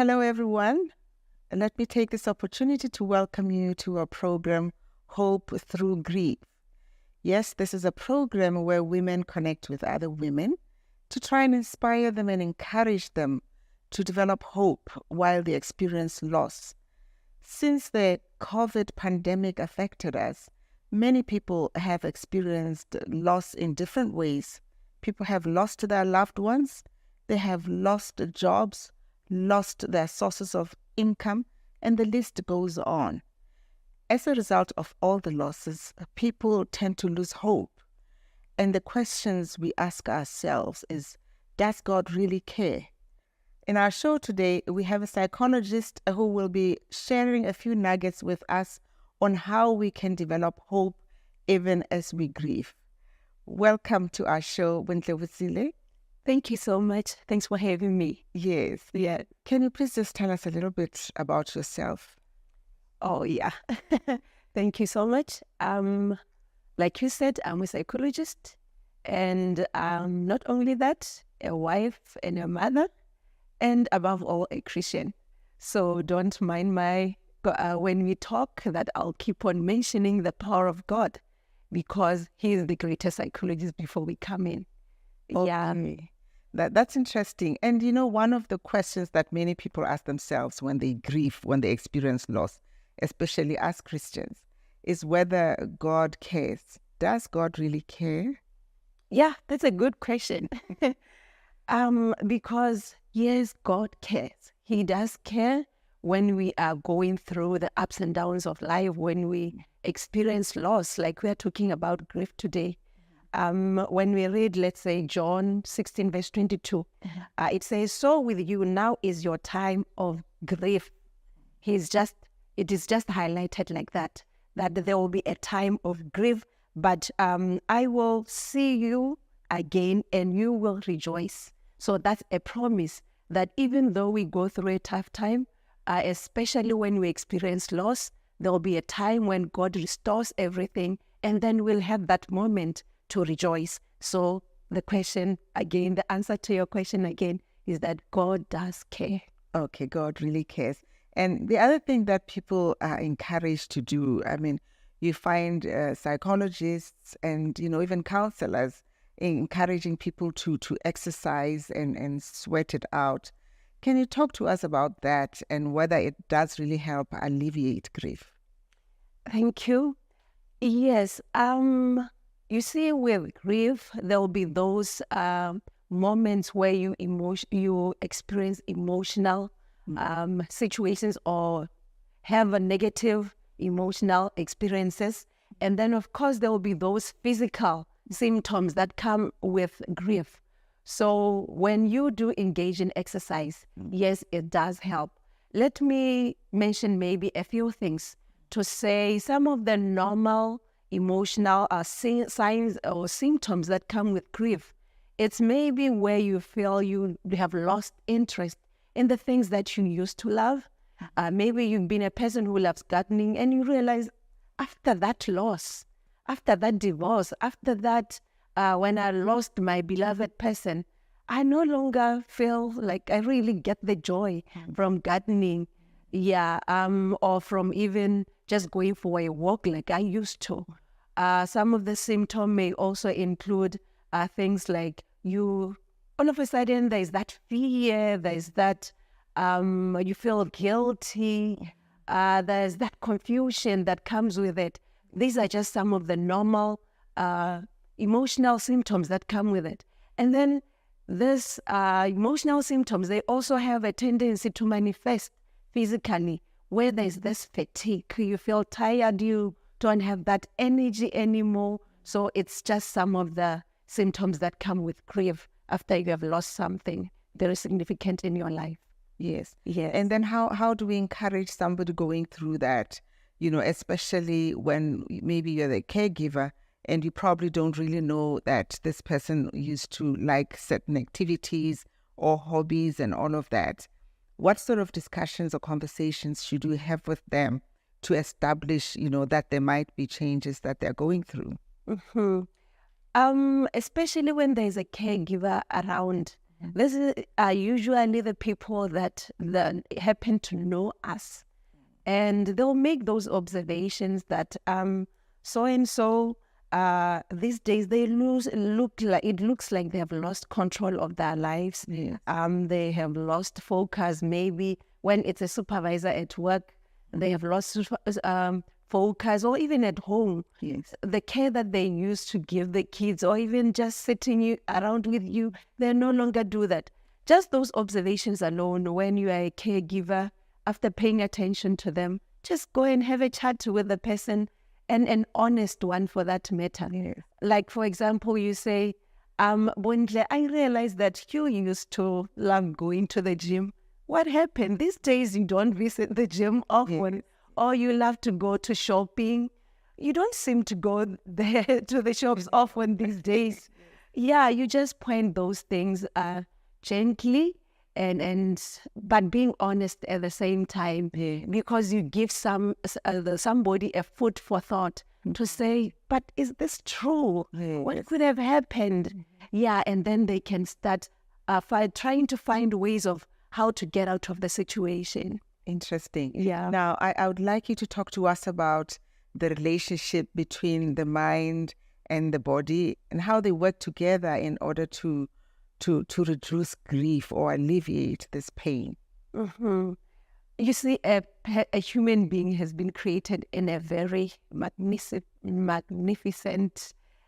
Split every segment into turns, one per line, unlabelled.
Hello, everyone. Let me take this opportunity to welcome you to our program, Hope Through Grief. Yes, this is a program where women connect with other women to try and inspire them and encourage them to develop hope while they experience loss. Since the COVID pandemic affected us, many people have experienced loss in different ways. People have lost their loved ones, they have lost jobs, lost their sources of income, and the list goes on. As a result of all the losses, people tend to lose hope. And the questions we ask ourselves is, does God really care? In our show today, we have a psychologist who will be sharing a few nuggets with us on how we can develop hope even as we grieve. Welcome to our show, Wintle.
Thank you so much. Thanks for having me.
Yes.
Yeah.
Can you please just tell us a little bit about yourself?
Oh, yeah. Thank you so much. Like you said, I'm a psychologist. And not only that, a wife and a mother, and above all, a Christian. So don't mind when we talk that I'll keep on mentioning the power of God because He is the greatest psychologist before we come in.
Okay. Yeah. That's interesting. And one of the questions that many people ask themselves when they grieve, when they experience loss, especially as Christians, is whether God cares. Does God really care?
Yeah, that's a good question. Because yes, God cares. He does care when we are going through the ups and downs of life, when we experience loss, like we're talking about grief today. When we read, let's say, John 16, verse 22, it says, so with you now is your time of grief. It is just highlighted like that there will be a time of grief, but I will see you again and you will rejoice. So that's a promise that even though we go through a tough time, especially when we experience loss, there will be a time when God restores everything, and then we'll have that moment to rejoice. So the answer to your question again is that God does care.
Okay, God really cares. And the other thing that people are encouraged to do, you find psychologists and, even counselors encouraging people to exercise and sweat it out. Can you talk to us about that and whether it does really help alleviate grief?
Thank you. Yes. You see, with grief, there will be those moments where you experience emotional situations or have a negative emotional experiences. And then, of course, there will be those physical symptoms that come with grief. So when you do engage in exercise, yes, it does help. Let me mention maybe a few things to say some of the normal emotional signs or symptoms that come with grief. It's maybe where you feel you have lost interest in the things that you used to love. Maybe you've been a person who loves gardening and you realize after that loss, after that divorce, after that, when I lost my beloved person, I no longer feel like I really get the joy from gardening. Yeah, or from even just going for a walk like I used to. Some of the symptoms may also include things like all of a sudden there's that fear, there's that you feel guilty, there's that confusion that comes with it. These are just some of the normal emotional symptoms that come with it. And then these emotional symptoms, they also have a tendency to manifest physically, where there's this fatigue. You feel tired, you don't have that energy anymore. So it's just some of the symptoms that come with grief after you have lost something very significant in your life.
Yes. And then how do we encourage somebody going through that, especially when maybe you're the caregiver and you probably don't really know that this person used to like certain activities or hobbies and all of that. What sort of discussions or conversations should we have with them to establish, that there might be changes that they're going through?
Especially when there's a caregiver around, This is are usually the people that happen to know us, and they'll make those observations that so and so these days it looks like they have lost control of their lives.
Yes.
They have lost focus. Maybe when it's a supervisor at work, they have lost focus, or even at home.
Yes.
The care that they used to give the kids, or even just sitting around with you, they no longer do that. Just those observations alone, when you are a caregiver, after paying attention to them, just go and have a chat with the person, and an honest one for that matter.
Yes.
Like, for example, you say, Bondle, I realized that you used to love going to the gym. What happened? These days you don't visit the gym often.
Yes.
Or you love to go to shopping. You don't seem to go there to the shops often these days. Yeah, you just point those things gently, but being honest at the same time, because you give somebody a food for thought to say, but is this true? What could have happened? Yeah, and then they can start trying to find ways of how to get out of the situation.
Interesting.
Yeah.
Now, I would like you to talk to us about the relationship between the mind and the body and how they work together in order to reduce grief or alleviate this pain.
Mm-hmm. You see, a human being has been created in a very magnificent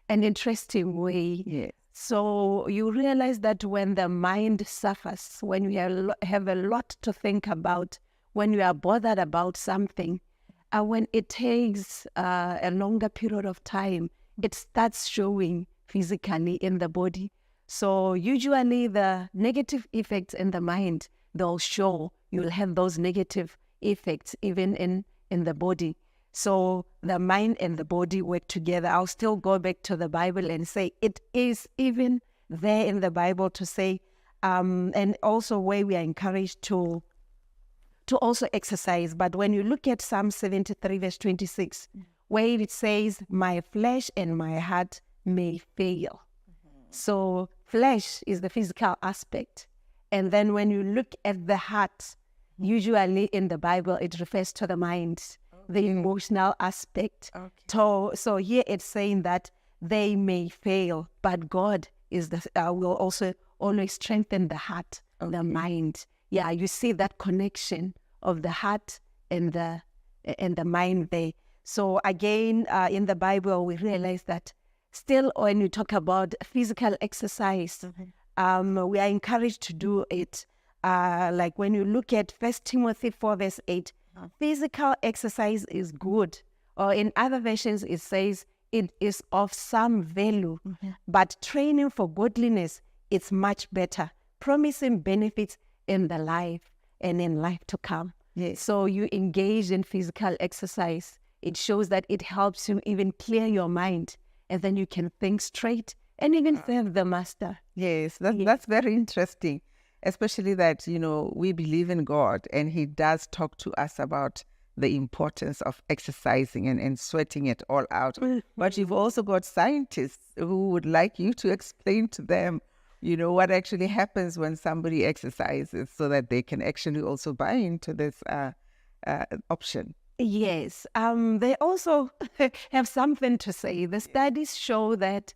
and interesting way.
Yes.
So you realize that when the mind suffers, when you have a lot to think about, when you are bothered about something, when it takes a longer period of time, it starts showing physically in the body. So usually the negative effects in the mind, they'll show. You'll have those negative effects even in the body. So the mind and the body work together. I'll still go back to the Bible and say it is even there in the Bible to say, and also where we are encouraged to also exercise. But when you look at Psalm 73 verse 26, where it says, my flesh and my heart may fail. So flesh is the physical aspect. And then when you look at the heart, usually in the Bible, it refers to the mind, the emotional aspect. So here it's saying that they may fail, but God is will also always strengthen the heart, the mind. Yeah, you see that connection of the heart and the mind there. So again, in the Bible, we realize that still when you talk about physical exercise, we are encouraged to do it. Like when you look at 1 Timothy 4 verse 8, physical exercise is good. Or in other versions, it says it is of some value. But training for godliness is much better, promising benefits in the life and in life to come.
Yes.
So you engage in physical exercise. It shows that it helps you even clear your mind, and then you can think straight and even serve the master.
Yes, that's very interesting, especially that, we believe in God and he does talk to us about the importance of exercising and sweating it all out. But you've also got scientists who would like you to explain to them, what actually happens when somebody exercises so that they can actually also buy into this option.
Yes, they also have something to say. The studies show that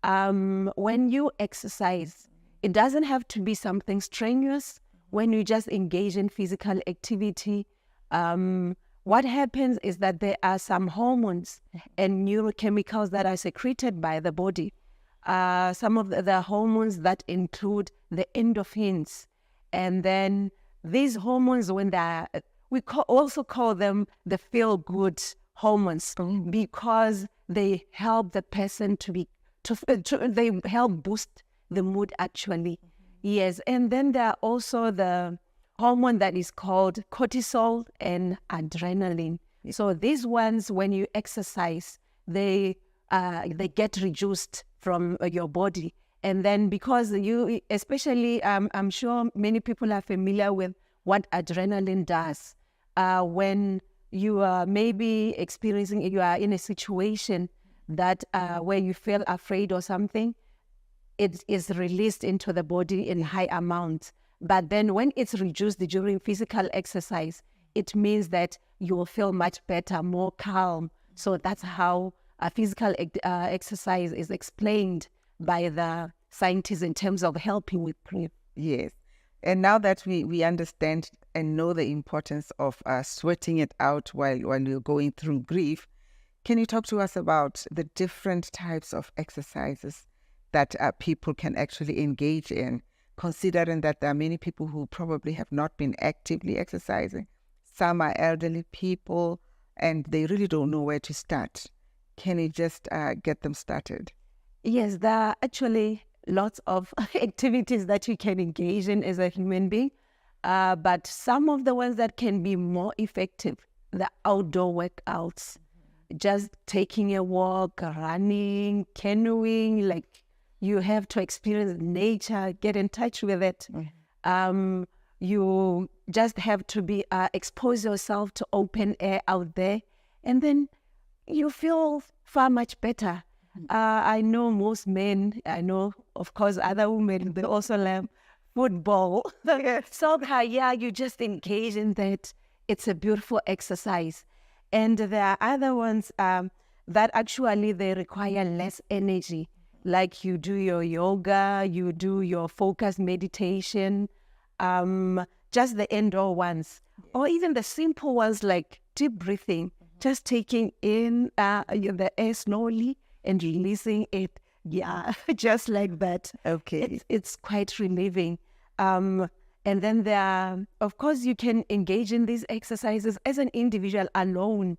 when you exercise, it doesn't have to be something strenuous. When you just engage in physical activity, what happens is that there are some hormones and neurochemicals that are secreted by the body. Some of the hormones that include the endorphins. And then these hormones, when we also call them the feel-good hormones, because they help the person they help boost the mood actually. Yes, and then there are also the hormone that is called cortisol and adrenaline. So these ones, when you exercise, they get reduced from your body. And then because you, especially, I'm sure many people are familiar with what adrenaline does. When you are maybe you are in a situation that where you feel afraid or something, it is released into the body in high amounts. But then when it's reduced during physical exercise, it means that you will feel much better, more calm. So that's how a physical exercise is explained by the scientists in terms of helping with grief.
Yes. And now that we understand and know the importance of sweating it out while you're going through grief, can you talk to us about the different types of exercises that people can actually engage in, considering that there are many people who probably have not been actively exercising? Some are elderly people and they really don't know where to start. Can you just get them started?
Yes, there are actually lots of activities that you can engage in as a human being, but some of the ones that can be more effective, the outdoor workouts, just taking a walk, running, canoeing, like you have to experience nature, get in touch with it. You just have to be expose yourself to open air out there, and then you feel far much better. I know most men, I know, of course, other women, they also love football, soccer. Yeah, you just engage in that. It's a beautiful exercise. And there are other ones that actually they require less energy, like you do your yoga, you do your focused meditation, just the indoor ones, or even the simple ones like deep breathing, just taking in the air slowly and releasing it. Yeah, just like that.
Okay.
It's quite relieving. And then there are, of course, you can engage in these exercises as an individual alone,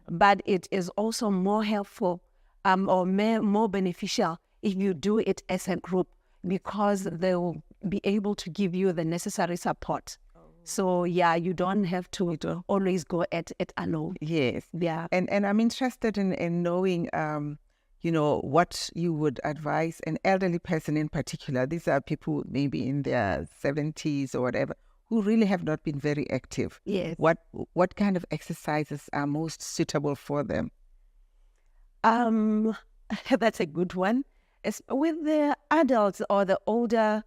but it is also more helpful or more beneficial if you do it as a group, because they will be able to give you the necessary support. So yeah, you don't have to always go at it alone.
Yes.
Yeah.
And I'm interested in knowing, what you would advise an elderly person in particular. These are people maybe in their 70s or whatever, who really have not been very active.
Yes.
What kind of exercises are most suitable for them?
That's a good one. With the adults or the older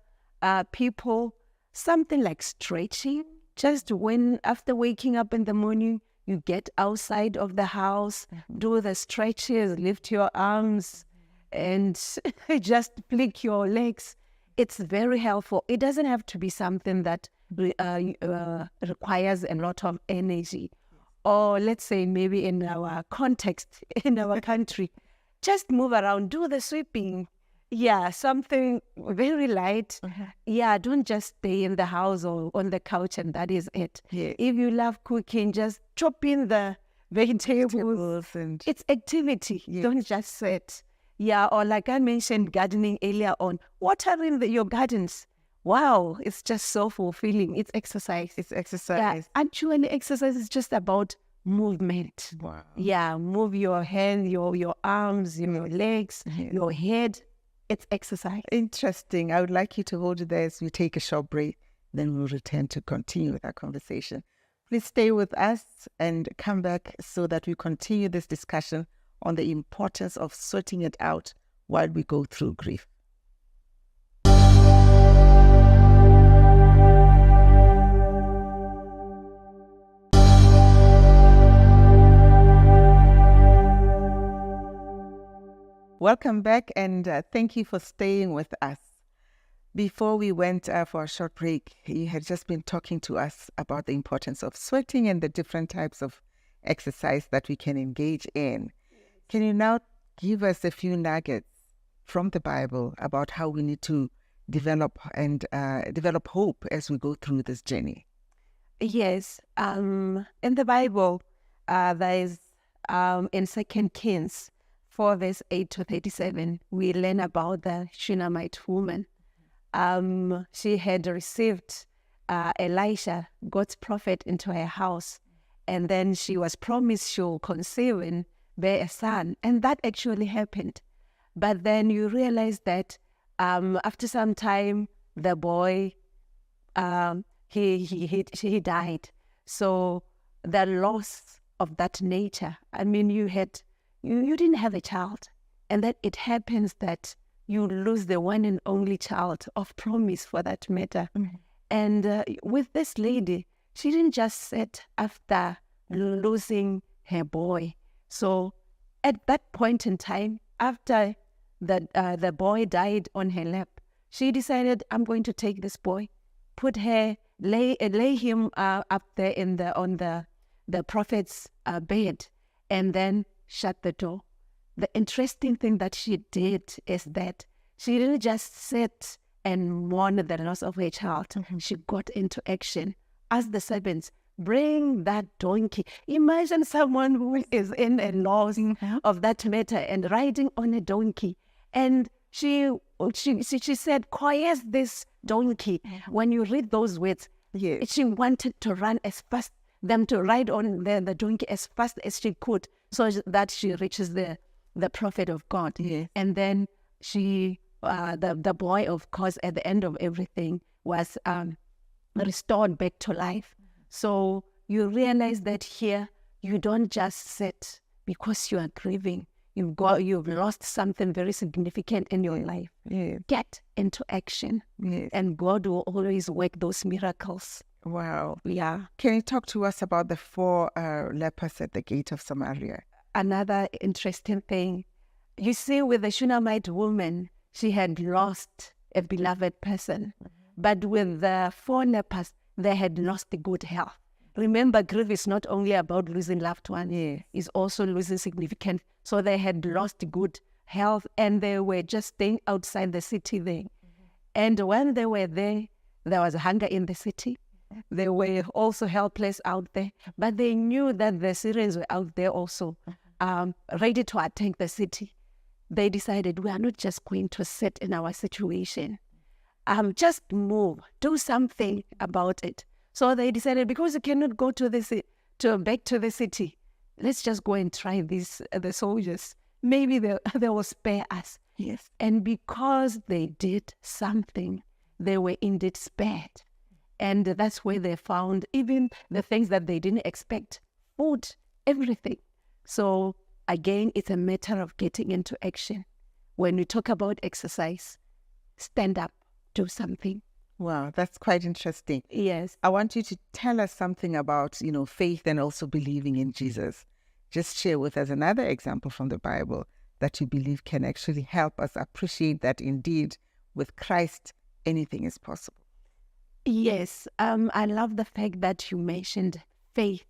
people, something like stretching. Just when after waking up in the morning, you get outside of the house, do the stretches, lift your arms, and just flick your legs. It's very helpful. It doesn't have to be something that requires a lot of energy. Or let's say maybe in our context, in our country, just move around, do the sweeping. Yeah, something very light. Yeah, don't just stay in the house or on the couch and that is it.
Yeah.
If you love cooking, just chop in the vegetables.
And
It's activity.
Yes.
Don't just sit. Yeah, or like I mentioned, gardening earlier on, watering your gardens. Wow, it's just so fulfilling. It's exercise.
it's exercise.
Yeah, actually, exercise is just about movement.
Wow.
Yeah, move your hands, your arms, your legs, your head. It's exercise.
Interesting. I would like you to hold it there as we take a short break. Then we'll return to continue with our conversation. Please stay with us and come back so that we continue this discussion on the importance of sorting it out while we go through grief. Welcome back, and thank you for staying with us. Before we went for a short break, you had just been talking to us about the importance of sweating and the different types of exercise that we can engage in. Can you now give us a few nuggets from the Bible about how we need to develop hope as we go through this journey?
Yes. In the Bible, there is in 2 Kings 4 verse 8 to 37, we learn about the Shunammite woman. She had received Elisha, God's prophet, into her house, and then she was promised she'll conceive and bear a son, and that actually happened. But then you realize that after some time, the boy he died. So the loss of that nature. I mean, you didn't have a child, and that it happens that you lose the one and only child of promise, for that matter. And with this lady, she didn't just sit after losing her boy. So at that point in time, after the boy died on her lap, she decided, I'm going to take this boy, lay him up there on the prophet's bed, and then shut the door. The interesting thing that she did is that she didn't just sit and mourn the loss of her child. She got into action. Asked the servants, bring that donkey. Imagine someone who is in a loss of that matter and riding on a donkey. And she said, quiet this donkey. When you read those words, she wanted to run as fast, them to ride on the donkey as fast as she could, so that she reaches the prophet of God. And then the boy, of course, at the end of everything, was restored back to life. So you realize that here, you don't just sit because you are grieving. You've lost something very significant in your life. Get into action, and God will always work those miracles.
Wow.
Yeah.
Can you talk to us about the 4 lepers at the gate of Samaria?
Another interesting thing, you see, with the Shunammite woman, she had lost a beloved person. But with the 4 lepers, they had lost the good health. Remember, grief is not only about losing loved ones, it's also losing significant. So they had lost good health, and they were just staying outside the city there. And when they were there was hunger in the city. They were also helpless out there, but they knew that the Syrians were out there also, ready to attack the city. They decided, we are not just going to sit in our situation. Just move, do something about it. So they decided, because we cannot go back to the city, let's just go and try the soldiers. Maybe they will spare us. And because they did something, they were indeed spared. And that's where they found even the things that they didn't expect, food, everything. So again, it's a matter of getting into action. When we talk about exercise, stand up, do something.
Wow, that's quite interesting.
Yes.
I want you to tell us something about, faith and also believing in Jesus. Just share with us another example from the Bible that you believe can actually help us appreciate that indeed with Christ, anything is possible.
Yes, I love the fact that you mentioned faith,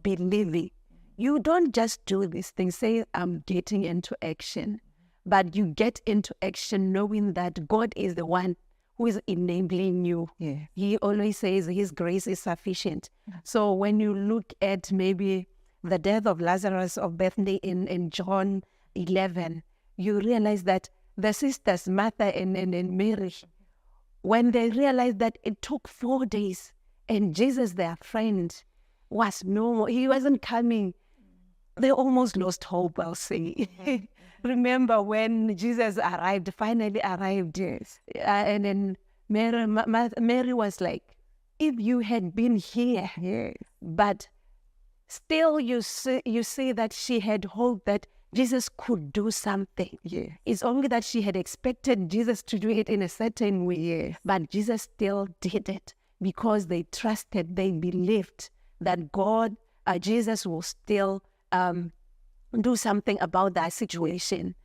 believing. You don't just do these things, say, I'm getting into action, but you get into action knowing that God is the one who is enabling you. He always says his grace is sufficient. So when you look at maybe the death of Lazarus of Bethany in John 11, you realize that the sisters, Martha and Mary, when they realized that it took 4 days and Jesus, their friend, was no more, he wasn't coming, they almost lost hope, I'll say. Remember when Jesus finally arrived, and then Mary was like, if you had been here, but still you see that she had hope that Jesus could do something. It's only that she had expected Jesus to do it in a certain way, but Jesus still did it because they trusted, they believed that Jesus will still do something about that situation.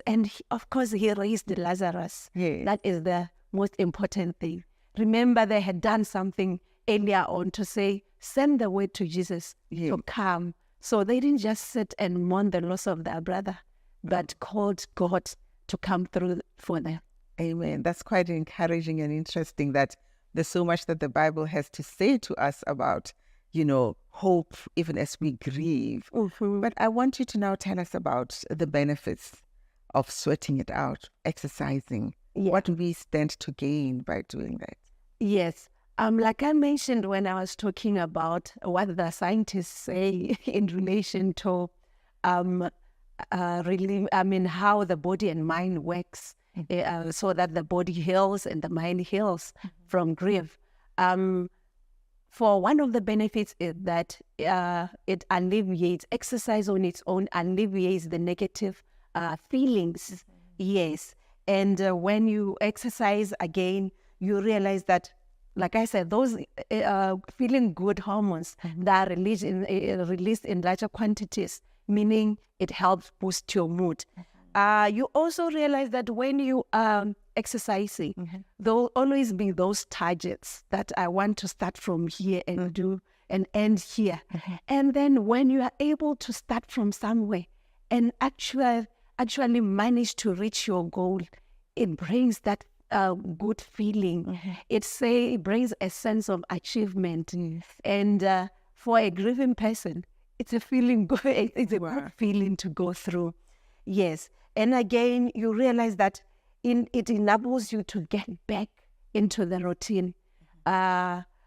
And of course he raised Lazarus. That is the most important thing. Remember, they had done something earlier on to say, send the word to Jesus to come. So they didn't just sit and mourn the loss of their brother, but called God to come through for them.
Amen. That's quite encouraging and interesting that there's so much that the Bible has to say to us about, hope even as we grieve. But I want you to now tell us about the benefits of sweating it out, exercising, what we stand to gain by doing that.
Yes. Like I mentioned when I was talking about what the scientists say in relation to how the body and mind works, so that the body heals and the mind heals from grief. For one of the benefits is that it alleviates, exercise on its own alleviates the negative feelings. Yes. And when you exercise again, you realize that, like I said, those feeling good hormones that are released in larger quantities, meaning it helps boost your mood. You also realize that when you are exercising, there'll always be those targets that I want to start from here and do and end here. And then when you are able to start from somewhere and actually manage to reach your goal, it brings that good feeling. It brings a sense of achievement. And for a grieving person, it's a feeling good. It's a good feeling to go through. Yes. And again, you realize that it enables you to get back into the routine.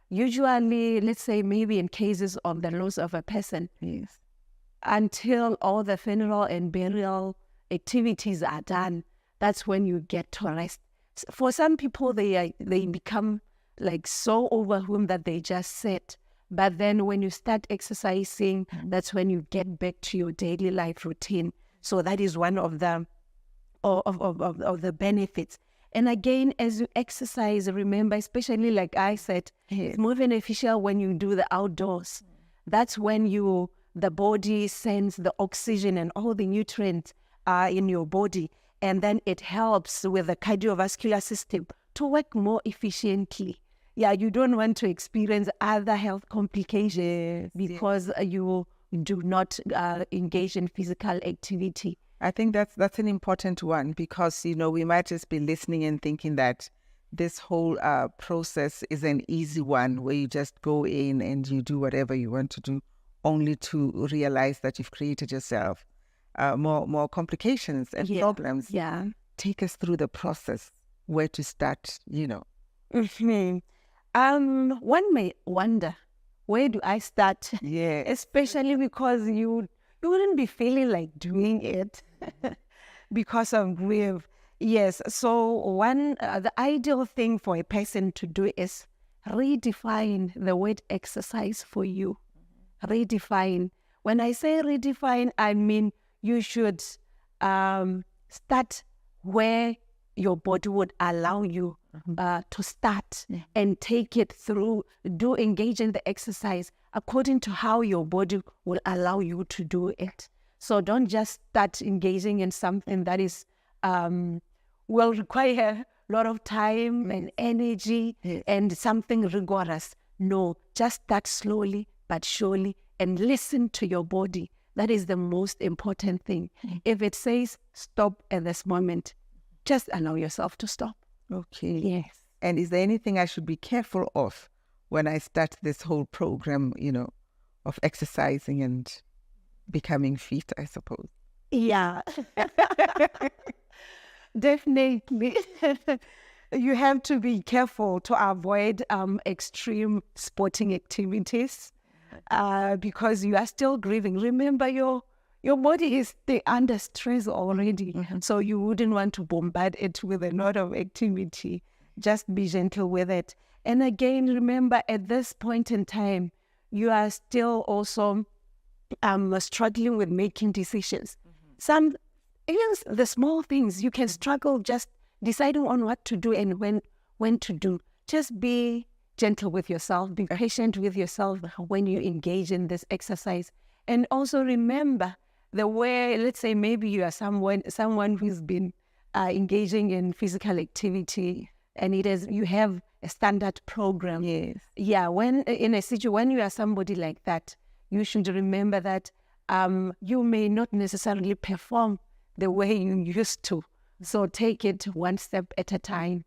Usually, let's say maybe in cases of the loss of a person, until all the funeral and burial activities are done, that's when you get to rest. For some people, they become like so overwhelmed that they just sit. But then when you start exercising, that's when you get back to your daily life routine. So that is one of the the benefits. And again, as you exercise, remember, especially like I said, it's more beneficial when you do the outdoors. That's when the body sends the oxygen and all the nutrients in your body. And then it helps with the cardiovascular system to work more efficiently. Yeah, you don't want to experience other health complications because you do not engage in physical activity.
I think that's an important one because, we might just be listening and thinking that this whole process is an easy one where you just go in and you do whatever you want to do, only to realize that you've created yourself more complications and problems.
Yeah.
Take us through the process, where to start,
One may wonder, where do I start?
Yeah.
Especially because you wouldn't be feeling like doing it because of grief. Yes. So the ideal thing for a person to do is redefine the word exercise for you. Redefine. When I say redefine, I mean you should start where your body would allow you to start and take it through, engage in the exercise according to how your body will allow you to do it. So don't just start engaging in something that is will require a lot of time and energy and something rigorous. No, just start slowly but surely and listen to your body. That is the most important thing. If it says stop at this moment, just allow yourself to stop.
Okay.
Yes.
And is there anything I should be careful of when I start this whole program, of exercising and becoming fit, I suppose?
Yeah. Definitely. You have to be careful to avoid extreme sporting activities because you are still grieving. Remember, your body is under stress already, so you wouldn't want to bombard it with a lot of activity. Just be gentle with it. And again, remember, at this point in time, you are still also struggling with making decisions. Even the small things, you can struggle just deciding on what to do and when to do. Just be gentle with yourself, be patient with yourself when you engage in this exercise. And also remember the way, let's say maybe you are someone who's been engaging in physical activity and you have a standard program.
Yes.
Yeah, when you are somebody like that, you should remember that you may not necessarily perform the way you used to. So take it one step at a time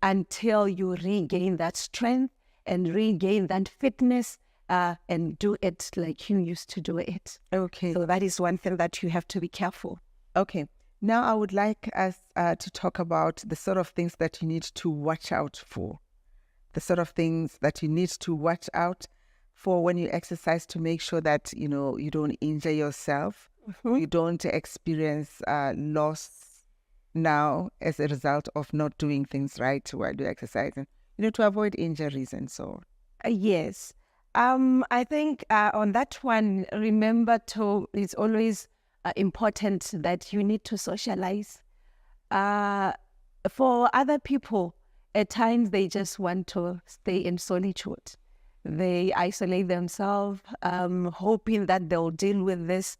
until you regain that strength and regain that fitness and do it like you used to do it.
Okay.
So that is one thing that you have to be careful.
Okay. Now I would like us to talk about the sort of things that you need to watch out for. The sort of things that you need to watch out for when you exercise to make sure that, you don't injure yourself. You don't experience loss now as a result of not doing things right while you're exercising, to avoid injuries and so on.
Yes. I think on that one, remember it's always important that you need to socialize. for other people, at times they just want to stay in solitude. They isolate themselves, hoping that they'll deal with this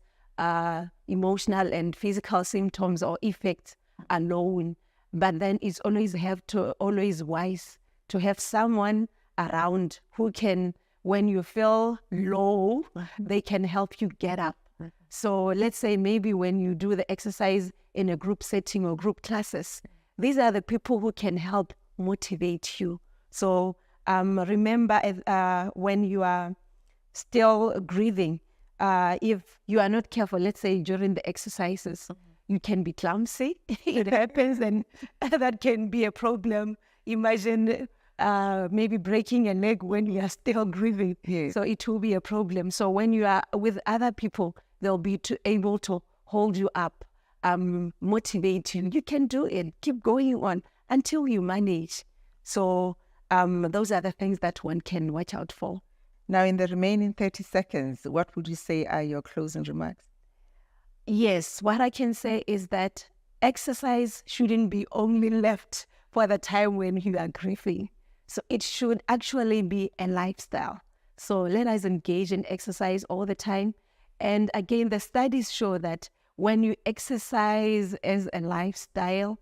emotional and physical symptoms or effects alone. But then it's always wise to have someone around who can, when you feel low, they can help you get up. So let's say maybe when you do the exercise in a group setting or group classes, these are the people who can help motivate you. So remember, when you are still grieving, if you are not careful, let's say during the exercises, you can be clumsy. It happens, and that can be a problem. Imagine maybe breaking a leg when you are still grieving.
Yes.
So it will be a problem. So when you are with other people, they'll be able to hold you up, motivate you. You can do it. Keep going on until you manage. So those are the things that one can watch out for.
Now, in the remaining 30 seconds, what would you say are your closing remarks?
Yes, what I can say is that exercise shouldn't be only left for the time when you are grieving. So it should actually be a lifestyle. So let us engage in exercise all the time. And again, the studies show that when you exercise as a lifestyle,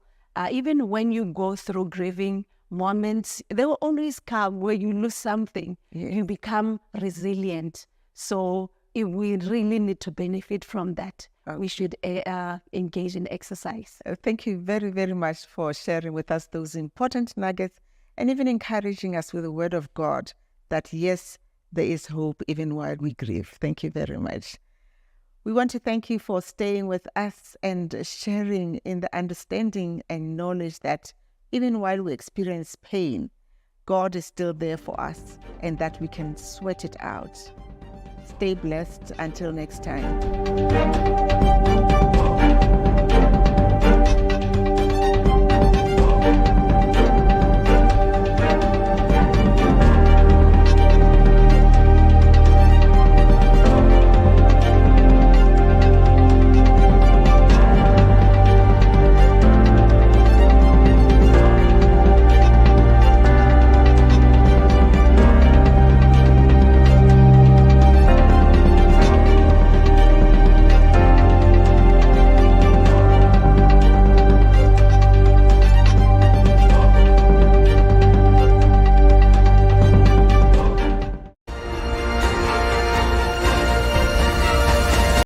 even when you go through grieving moments, they will always come where you lose something.
Yes.
You become resilient. So if we really need to benefit from that, we should engage in exercise.
Thank you very, very much for sharing with us those important nuggets and even encouraging us with the word of God that, yes, there is hope even while we grieve. Thank you very much. We want to thank you for staying with us and sharing in the understanding and knowledge that even while we experience pain, God is still there for us and that we can sweat it out. Stay blessed until next time.